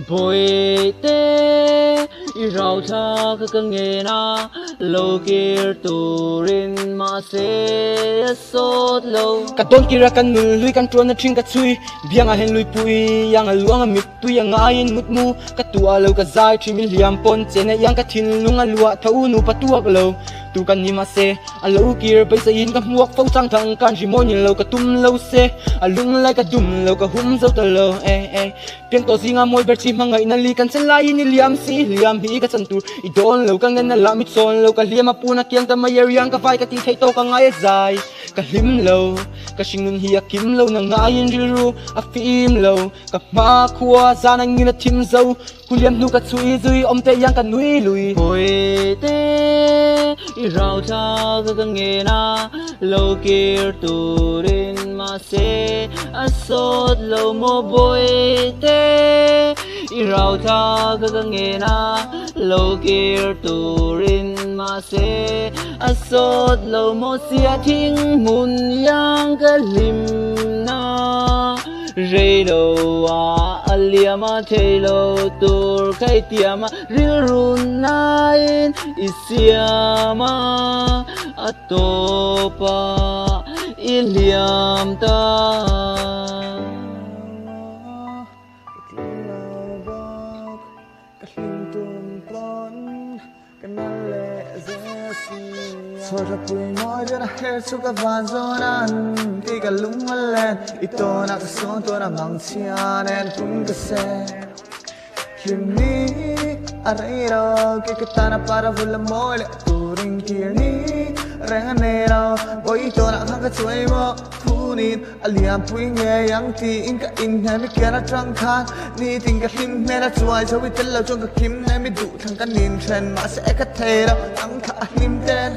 bồi tê rau cha cái nghề na lâu kia turin mà sẽ sốt lâu cả tôn kia kan người lui kan tuan na tring cả chui biang a hen lui pui yang a luang a mit tu yang a in mut mu cả tua lâu cả zai tri min liam pon chen na yang cả thin lung a lua thau nu patuak lâu tu kan ni ma se a lo kia pai sa in ka muak fau chang thang kan ji mon lâu cả tum lâu se a lung lai cả dum lâu cả hum zo ta lâu piang to singa moi ber chi mangai na li kan sen lai ni liam si liam hi ka chan tur I don lâu cả ngan na lamit son lâu cả liam a pu na kiang ta mai yang ka vai ka ti thei to ka ngai zai ka him lâu ka shingun hi a kim lâu na ngai in ru a phim lâu ka ma khua za na ngin a thim zo kuliam nu ka chui zui om te yang ka nui lui bồi tê rau cha cái nghề na lâu kia turin mà sẽ sốt lâu mô bồi tê rau cha cái nghề na lâu kia turin mà sẽ sốt lâu mô xia thinh mun yang cái lim na rây lâu à liam à thấy lâu tur cái tiệm à ril run nain isiama atopa iliam ta Thôi ra bùi môi cho nó hết suốt các van gió nan thì cả lúng mất lên ít to nạc xuống tôi đã mang chia nên cũng cái xe kim ni ở đây đâu cái ta na para vula môi lệ tu ring kia ni reng này đâu bôi ít to nạc cái chuối mò punin aliam pui nghe yang ti in ka in hai mi kia na trăng khan ni tình ka him me na chuối cho vi tel lâu trong ka kim này mi đủ thằng ka nin trend mà sẽ ka thế đâu ang ka him tên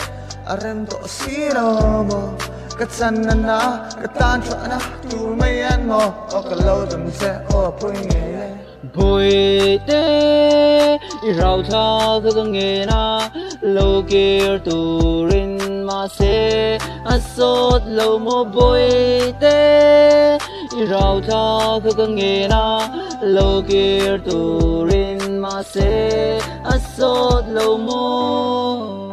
Aram to siro mo katsan na katan na tu mai an mo o ka lo dum se o pui nge bồi tê rau cha cái nghề na lâu kia turin mà sẽ sốt lâu mô bồi tê rau cha cái nghề na lâu kia turin mà sẽ sốt lâu mô